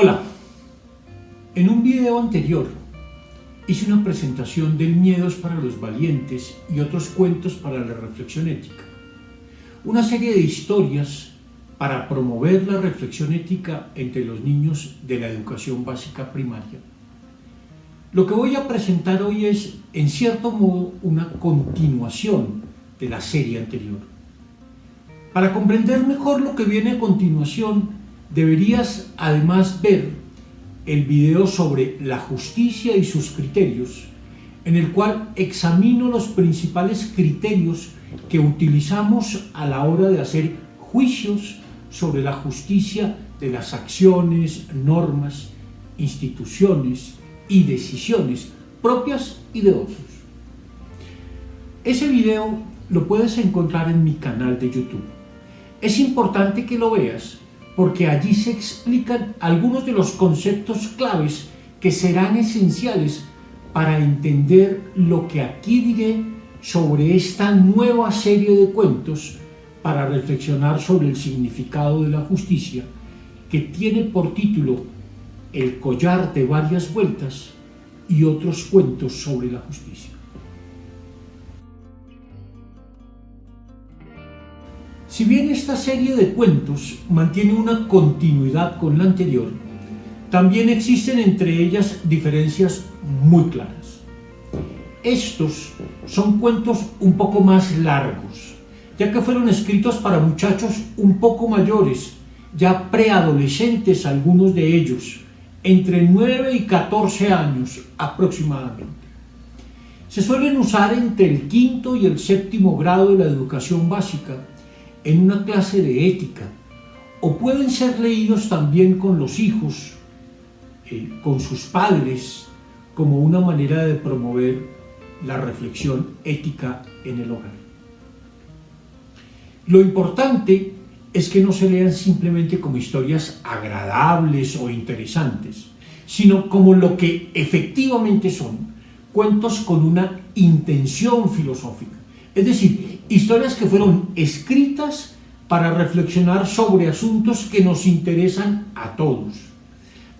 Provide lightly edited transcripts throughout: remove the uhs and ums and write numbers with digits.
Hola, en un video anterior hice una presentación del Miedos para los Valientes y otros cuentos para la reflexión ética. Una serie de historias para promover la reflexión ética entre los niños de la educación básica primaria. Lo que voy a presentar hoy es, en cierto modo, una continuación de la serie anterior. Para comprender mejor lo que viene a continuación, deberías además ver el video sobre la justicia y sus criterios, en el cual examino los principales criterios que utilizamos a la hora de hacer juicios sobre la justicia de las acciones, normas, instituciones y decisiones propias y de otros. Ese video lo puedes encontrar en mi canal de YouTube. Es importante que lo veas porque allí se explican algunos de los conceptos claves que serán esenciales para entender lo que aquí diré sobre esta nueva serie de cuentos para reflexionar sobre el significado de la justicia, que tiene por título El collar de varias vueltas y otros cuentos sobre la justicia. Si bien esta serie de cuentos mantiene una continuidad con la anterior, también existen entre ellas diferencias muy claras. Estos son cuentos un poco más largos, ya que fueron escritos para muchachos un poco mayores, ya preadolescentes algunos de ellos, entre 9 y 14 años aproximadamente. Se suelen usar entre el quinto y el séptimo grado de la educación básica, en una clase de ética, o pueden ser leídos también con los hijos, con sus padres, como una manera de promover la reflexión ética en el hogar. Lo importante es que no se lean simplemente como historias agradables o interesantes, sino como lo que efectivamente son, cuentos con una intención filosófica. Es decir, historias que fueron escritas para reflexionar sobre asuntos que nos interesan a todos,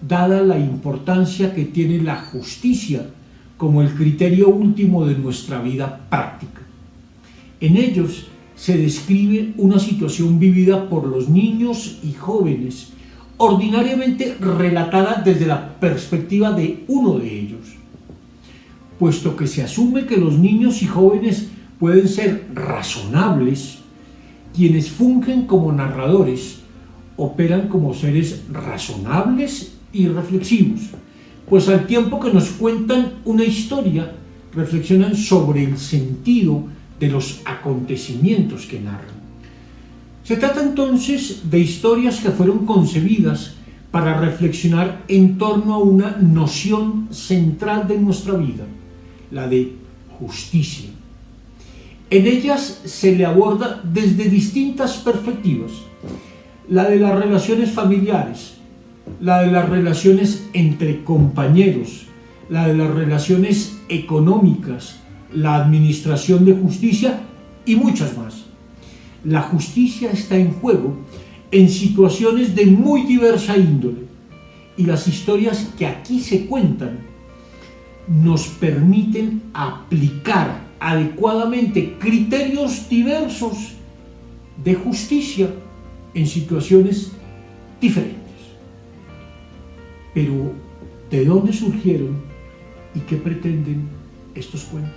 dada la importancia que tiene la justicia como el criterio último de nuestra vida práctica. En ellos se describe una situación vivida por los niños y jóvenes, ordinariamente relatada desde la perspectiva de uno de ellos, puesto que se asume que los niños y jóvenes pueden ser razonables. Quienes fungen como narradores operan como seres razonables y reflexivos, pues al tiempo que nos cuentan una historia, reflexionan sobre el sentido de los acontecimientos que narran. Se trata entonces de historias que fueron concebidas para reflexionar en torno a una noción central de nuestra vida, la de justicia. En ellas se le aborda desde distintas perspectivas: la de las relaciones familiares, la de las relaciones entre compañeros, la de las relaciones económicas, la administración de justicia y muchas más. La justicia está en juego en situaciones de muy diversa índole, y las historias que aquí se cuentan nos permiten aplicar adecuadamente criterios diversos de justicia en situaciones diferentes. Pero, ¿de dónde surgieron y qué pretenden estos cuentos?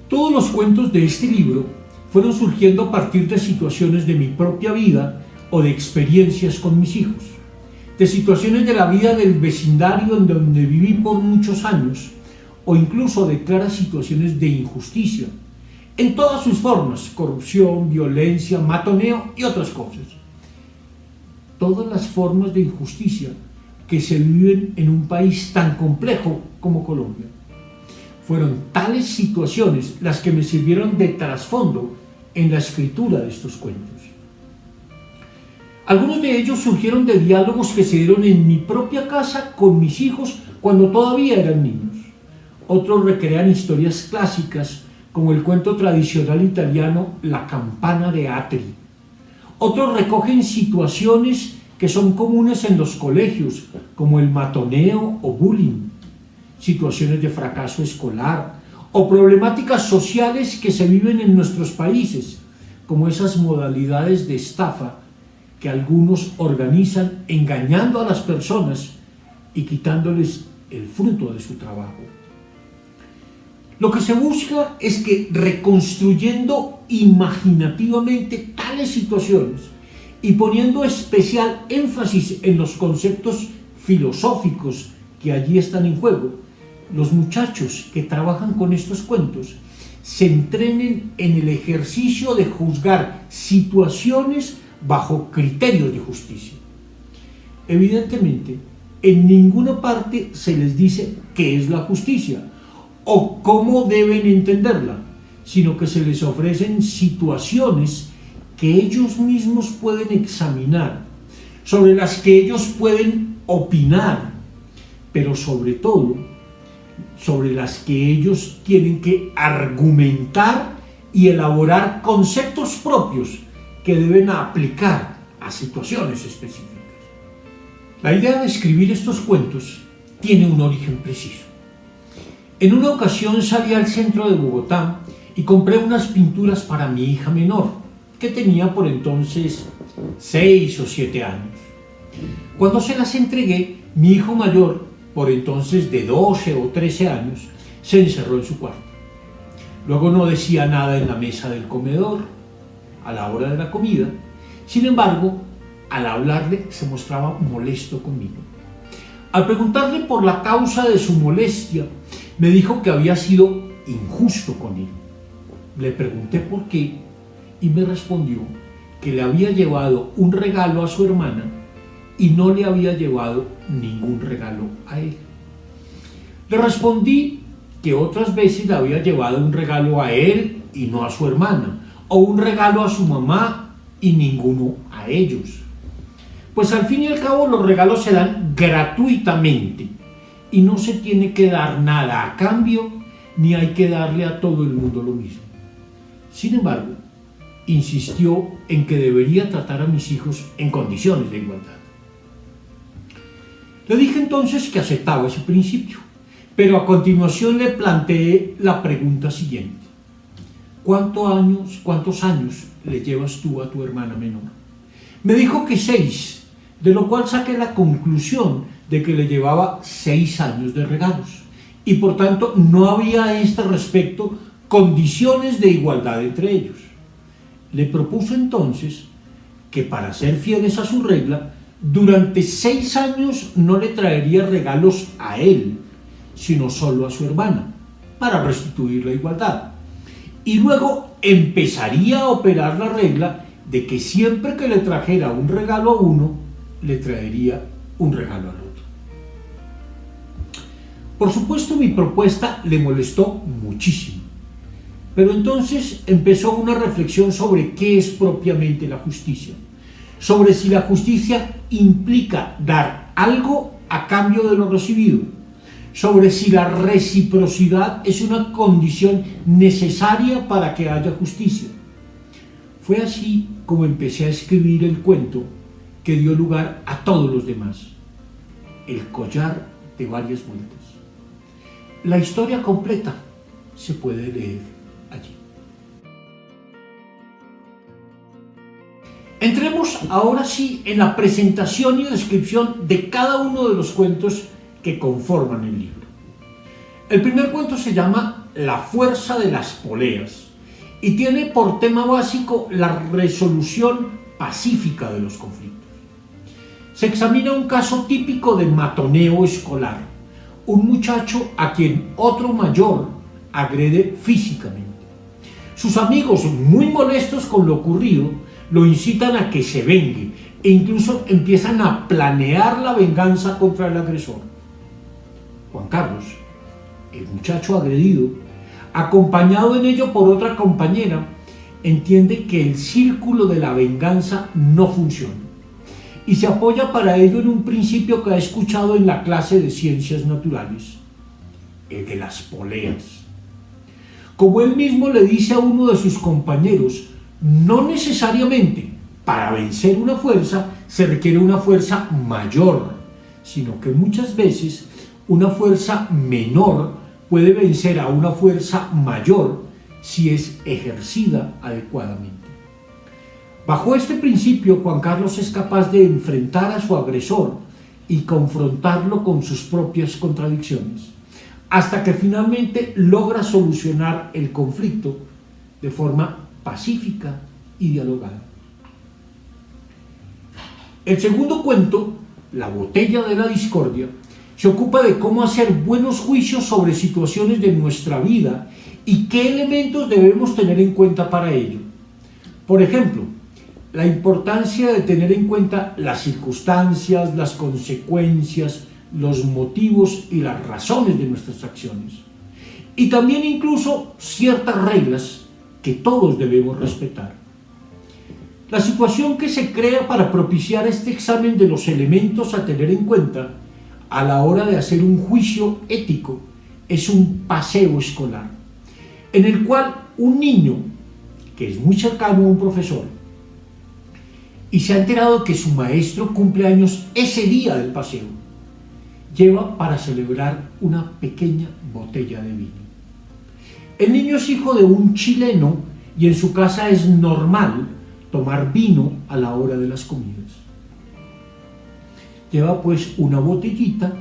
Todos los cuentos de este libro fueron surgiendo a partir de situaciones de mi propia vida o de experiencias con mis hijos, de situaciones de la vida del vecindario en donde viví por muchos años, o incluso de claras situaciones de injusticia, en todas sus formas: corrupción, violencia, matoneo y otras cosas. Todas las formas de injusticia que se viven en un país tan complejo como Colombia. Fueron tales situaciones las que me sirvieron de trasfondo en la escritura de estos cuentos. Algunos de ellos surgieron de diálogos que se dieron en mi propia casa con mis hijos cuando todavía eran niños. Otros recrean historias clásicas, como el cuento tradicional italiano La campana de Atri, Otros recogen situaciones que son comunes en los colegios, como el matoneo o bullying, situaciones de fracaso escolar o problemáticas sociales que se viven en nuestros países, como esas modalidades de estafa que algunos organizan engañando a las personas y quitándoles el fruto de su trabajo. Lo que se busca es que, reconstruyendo imaginativamente tales situaciones y poniendo especial énfasis en los conceptos filosóficos que allí están en juego, los muchachos que trabajan con estos cuentos se entrenen en el ejercicio de juzgar situaciones bajo criterios de justicia. Evidentemente, en ninguna parte se les dice qué es la justicia o cómo deben entenderla, sino que se les ofrecen situaciones que ellos mismos pueden examinar, sobre las que ellos pueden opinar, pero sobre todo sobre las que ellos tienen que argumentar y elaborar conceptos propios que deben aplicar a situaciones específicas. La idea de escribir estos cuentos tiene un origen preciso. En una ocasión salí al centro de Bogotá y compré unas pinturas para mi hija menor, que tenía por entonces 6 o 7 años. Cuando se las entregué, mi hijo mayor, por entonces de 12 o 13 años, se encerró en su cuarto. Luego no decía nada en la mesa del comedor, a la hora de la comida. Sin embargo, al hablarle se mostraba molesto conmigo. Al preguntarle por la causa de su molestia, me dijo que había sido injusto con él. Le pregunté por qué y me respondió que le había llevado un regalo a su hermana y no le había llevado ningún regalo a él. Le respondí que otras veces le había llevado un regalo a él y no a su hermana, o un regalo a su mamá y ninguno a ellos. Pues al fin y al cabo los regalos se dan gratuitamente y no se tiene que dar nada a cambio, ni hay que darle a todo el mundo lo mismo. Sin embargo, insistió en que debería tratar a mis hijos en condiciones de igualdad. Le dije entonces que aceptaba ese principio, pero a continuación le planteé la pregunta siguiente: ¿cuántos años le llevas tú a tu hermana menor? Me dijo que 6, de lo cual saqué la conclusión de que le llevaba 6 años de regalos, y por tanto no había a este respecto condiciones de igualdad entre ellos. Le propuso entonces que, para ser fieles a su regla, durante 6 años no le traería regalos a él, sino solo a su hermana, para restituir la igualdad. Y luego empezaría a operar la regla de que siempre que le trajera un regalo a uno, le traería un regalo al otro. Por supuesto, mi propuesta le molestó muchísimo, pero entonces empezó una reflexión sobre qué es propiamente la justicia, sobre si la justicia implica dar algo a cambio de lo recibido, sobre si la reciprocidad es una condición necesaria para que haya justicia. Fue así como empecé a escribir el cuento que dio lugar a todos los demás, El collar de varias vueltas. La historia completa se puede leer allí. Entremos ahora sí en la presentación y descripción de cada uno de los cuentos que conforman el libro. El primer cuento se llama La fuerza de las poleas y tiene por tema básico la resolución pacífica de los conflictos. Se examina un caso típico de matoneo escolar, un muchacho a quien otro mayor agrede físicamente. Sus amigos, muy molestos con lo ocurrido, lo incitan a que se vengue e incluso empiezan a planear la venganza contra el agresor. Juan Carlos, el muchacho agredido, acompañado en ello por otra compañera, entiende que el círculo de la venganza no funciona y se apoya para ello en un principio que ha escuchado en la clase de ciencias naturales, el de las poleas. Como él mismo le dice a uno de sus compañeros, no necesariamente para vencer una fuerza se requiere una fuerza mayor, sino que muchas veces una fuerza menor puede vencer a una fuerza mayor si es ejercida adecuadamente. Bajo este principio, Juan Carlos es capaz de enfrentar a su agresor y confrontarlo con sus propias contradicciones, hasta que finalmente logra solucionar el conflicto de forma pacífica y dialogada. El segundo cuento, La botella de la discordia, se ocupa de cómo hacer buenos juicios sobre situaciones de nuestra vida y qué elementos debemos tener en cuenta para ello. Por ejemplo, la importancia de tener en cuenta las circunstancias, las consecuencias, los motivos y las razones de nuestras acciones. Y también incluso ciertas reglas que todos debemos respetar. La situación que se crea para propiciar este examen de los elementos a tener en cuenta a la hora de hacer un juicio ético es un paseo escolar, en el cual un niño, que es muy cercano a un profesor, y se ha enterado que su maestro cumple años ese día del paseo, lleva para celebrar una pequeña botella de vino. El niño es hijo de un chileno y en su casa es normal tomar vino a la hora de las comidas. Lleva pues una botellita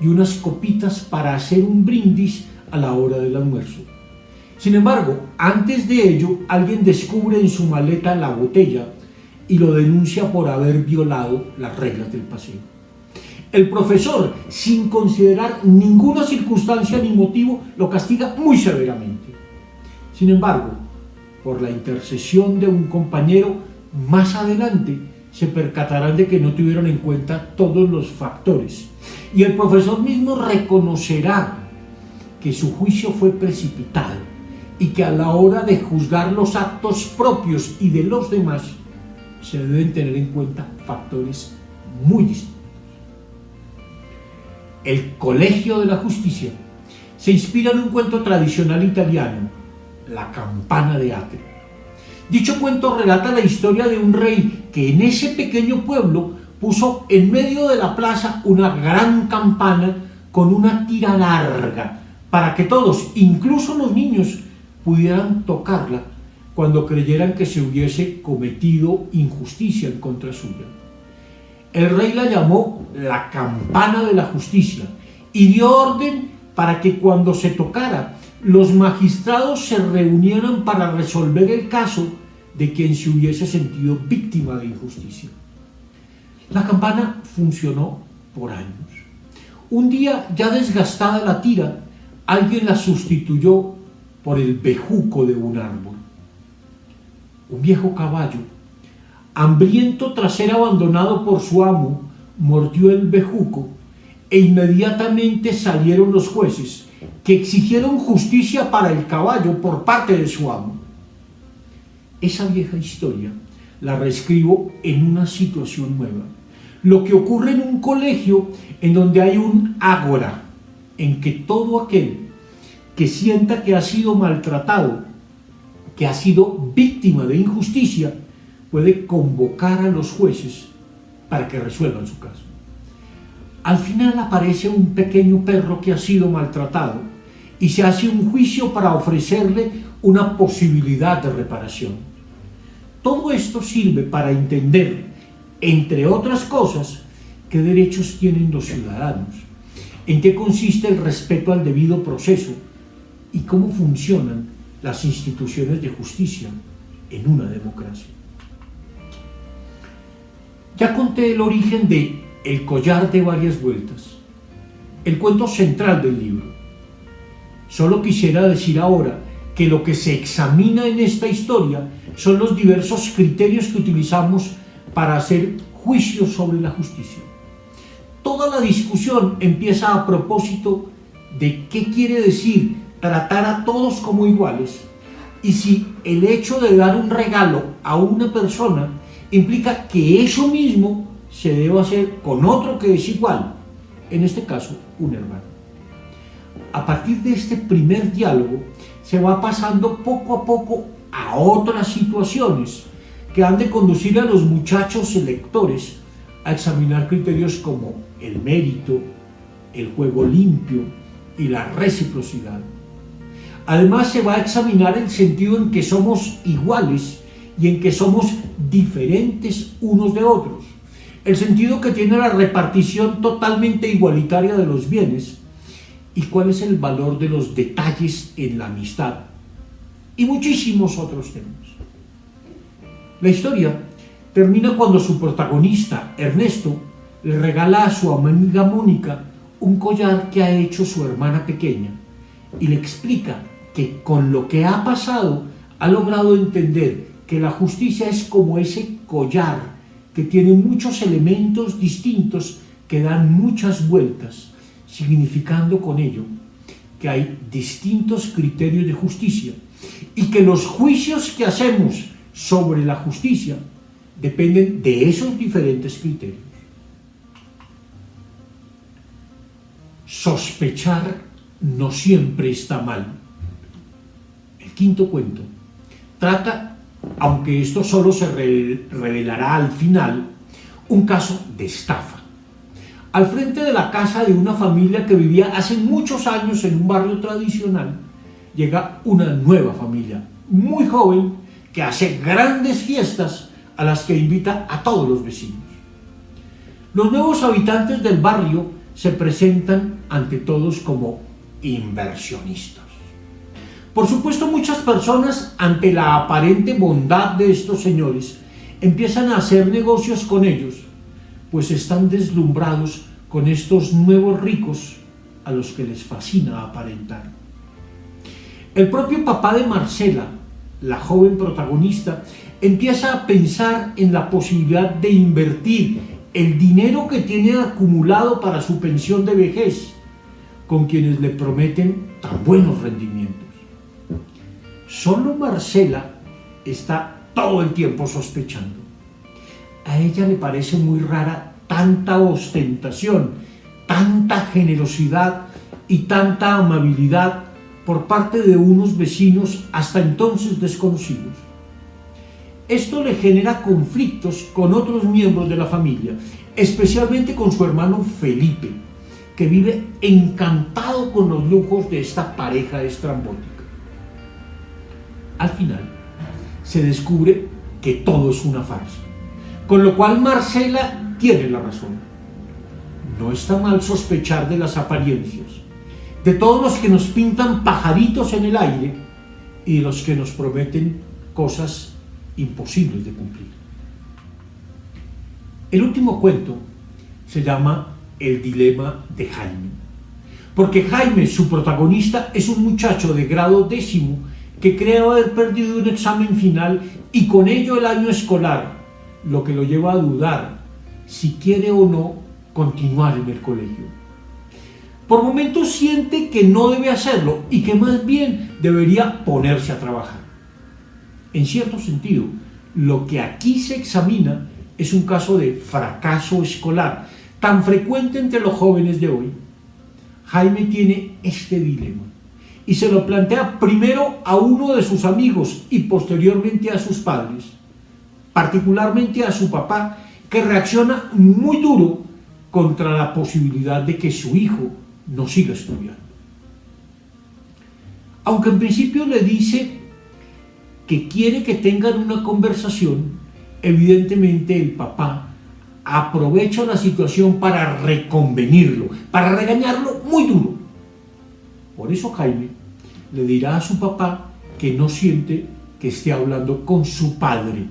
y unas copitas para hacer un brindis a la hora del almuerzo. Sin embargo, antes de ello, alguien descubre en su maleta la botella y lo denuncia por haber violado las reglas del paseo. El profesor, sin considerar ninguna circunstancia ni motivo, lo castiga muy severamente. Sin embargo, por la intercesión de un compañero, más adelante se percatarán de que no tuvieron en cuenta todos los factores. Y el profesor mismo reconocerá que su juicio fue precipitado y que a la hora de juzgar los actos propios y de los demás, se deben tener en cuenta factores muy distintos. El Colegio de la Justicia se inspira en un cuento tradicional italiano, La campana de Atri. Dicho cuento relata la historia de un rey que en ese pequeño pueblo puso en medio de la plaza una gran campana con una tira larga para que todos, incluso los niños, pudieran tocarla cuando creyeran que se hubiese cometido injusticia en contra suya. El rey la llamó la campana de la justicia y dio orden para que cuando se tocara, los magistrados se reunieran para resolver el caso de quien se hubiese sentido víctima de injusticia. La campana funcionó por años. Un día, ya desgastada la tira, alguien la sustituyó por el bejuco de un árbol. Un viejo caballo, hambriento tras ser abandonado por su amo, mordió el bejuco e inmediatamente salieron los jueces que exigieron justicia para el caballo por parte de su amo. Esa vieja historia la reescribo en una situación nueva. Lo que ocurre en un colegio en donde hay un ágora, en que todo aquel que sienta que ha sido maltratado, que ha sido víctima de injusticia, puede convocar a los jueces para que resuelvan su caso. Al final aparece un pequeño perro que ha sido maltratado y se hace un juicio para ofrecerle una posibilidad de reparación. Todo esto sirve para entender, entre otras cosas, qué derechos tienen los ciudadanos, en qué consiste el respeto al debido proceso y cómo funcionan las instituciones de justicia en una democracia. Ya conté el origen de El collar de varias vueltas, el cuento central del libro. Solo quisiera decir ahora que lo que se examina en esta historia son los diversos criterios que utilizamos para hacer juicios sobre la justicia. Toda la discusión empieza a propósito de qué quiere decir tratar a todos como iguales y si el hecho de dar un regalo a una persona implica que eso mismo se debe hacer con otro que es igual, en este caso un hermano. A partir de este primer diálogo se va pasando poco a poco a otras situaciones que han de conducir a los muchachos lectores a examinar criterios como el mérito, el juego limpio y la reciprocidad. Además, se va a examinar el sentido en que somos iguales y en que somos diferentes unos de otros, el sentido que tiene la repartición totalmente igualitaria de los bienes y cuál es el valor de los detalles en la amistad y muchísimos otros temas. La historia termina cuando su protagonista, Ernesto, le regala a su amiga Mónica un collar que ha hecho su hermana pequeña y le explica que con lo que ha pasado ha logrado entender que la justicia es como ese collar que tiene muchos elementos distintos que dan muchas vueltas, significando con ello que hay distintos criterios de justicia y que los juicios que hacemos sobre la justicia dependen de esos diferentes criterios. Sospechar no siempre está mal. El quinto cuento trata, aunque esto solo se revelará al final, un caso de estafa. Al frente de la casa de una familia que vivía hace muchos años en un barrio tradicional, llega una nueva familia, muy joven, que hace grandes fiestas a las que invita a todos los vecinos. Los nuevos habitantes del barrio se presentan ante todos como inversionistas. Por supuesto, muchas personas, ante la aparente bondad de estos señores, empiezan a hacer negocios con ellos, pues están deslumbrados con estos nuevos ricos a los que les fascina aparentar. El propio papá de Marcela, la joven protagonista, empieza a pensar en la posibilidad de invertir el dinero que tiene acumulado para su pensión de vejez con quienes le prometen tan buenos rendimientos. Solo Marcela está todo el tiempo sospechando. A ella le parece muy rara tanta ostentación, tanta generosidad y tanta amabilidad por parte de unos vecinos hasta entonces desconocidos. Esto le genera conflictos con otros miembros de la familia, especialmente con su hermano Felipe, que vive encantado con los lujos de esta pareja estrambótica. Al final, se descubre que todo es una farsa, con lo cual Marcela tiene la razón. No está mal sospechar de las apariencias, de todos los que nos pintan pajaritos en el aire y de los que nos prometen cosas imposibles de cumplir. El último cuento se llama El dilema de Jaime, porque Jaime, su protagonista, es un muchacho de grado 10º que cree haber perdido un examen final y con ello el año escolar, lo que lo lleva a dudar si quiere o no continuar en el colegio. Por momentos siente que no debe hacerlo y que más bien debería ponerse a trabajar. En cierto sentido, lo que aquí se examina es un caso de fracaso escolar, tan frecuente entre los jóvenes de hoy. Jaime tiene este dilema y se lo plantea primero a uno de sus amigos y posteriormente a sus padres, particularmente a su papá, que reacciona muy duro contra la posibilidad de que su hijo no siga estudiando. Aunque en principio le dice que quiere que tengan una conversación, evidentemente el papá aprovecha la situación para reconvenirlo, para regañarlo muy duro. Por eso Jaime le dirá a su papá que no siente que esté hablando con su padre,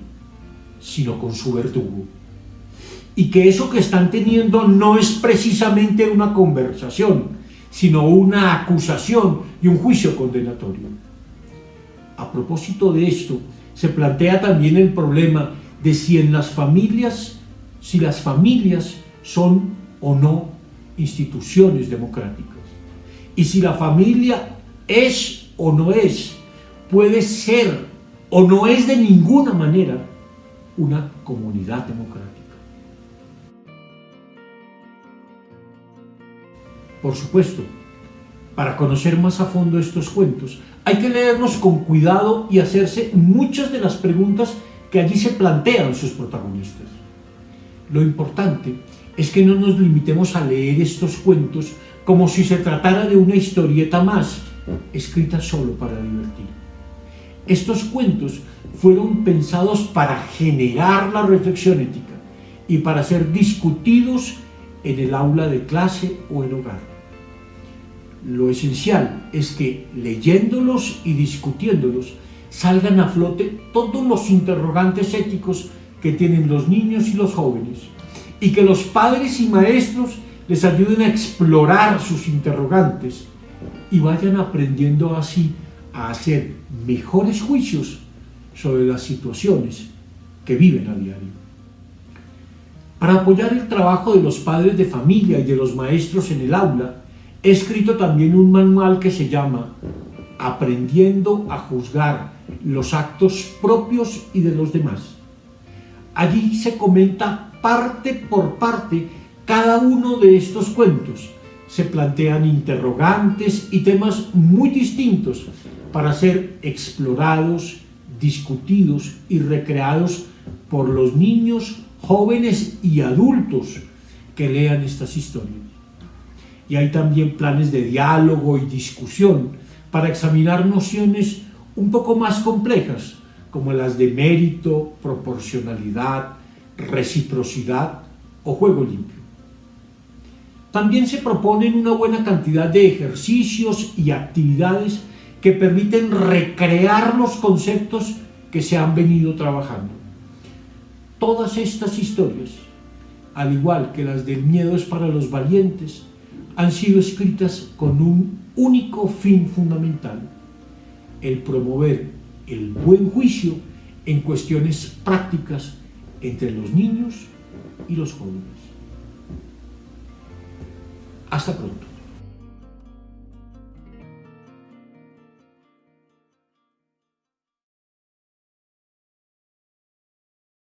sino con su verdugo. Y que eso que están teniendo no es precisamente una conversación, sino una acusación y un juicio condenatorio. A propósito de esto, se plantea también el problema de si las familias son o no instituciones democráticas. Y si la familia es o no es, puede ser o no es de ninguna manera una comunidad democrática. Por supuesto, para conocer más a fondo estos cuentos, hay que leerlos con cuidado y hacerse muchas de las preguntas que allí se plantean sus protagonistas. Lo importante es que no nos limitemos a leer estos cuentos como si se tratara de una historieta más, escrita solo para divertir. Estos cuentos fueron pensados para generar la reflexión ética y para ser discutidos en el aula de clase o en hogar. Lo esencial es que leyéndolos y discutiéndolos salgan a flote todos los interrogantes éticos que tienen los niños y los jóvenes, y que los padres y maestros les ayuden a explorar sus interrogantes y vayan aprendiendo así a hacer mejores juicios sobre las situaciones que viven a diario. Para apoyar el trabajo de los padres de familia y de los maestros en el aula, he escrito también un manual que se llama Aprendiendo a juzgar los actos propios y de los demás. Allí se comenta parte por parte cada uno de estos cuentos. Se plantean interrogantes y temas muy distintos para ser explorados, discutidos y recreados por los niños, jóvenes y adultos que lean estas historias. Y hay también planes de diálogo y discusión para examinar nociones un poco más complejas, como las de mérito, proporcionalidad, reciprocidad o juego limpio. También se proponen una buena cantidad de ejercicios y actividades que permiten recrear los conceptos que se han venido trabajando. Todas estas historias, al igual que las del miedo es para los valientes, han sido escritas con un único fin fundamental: el promover el buen juicio en cuestiones prácticas entre los niños y los jóvenes. Hasta pronto.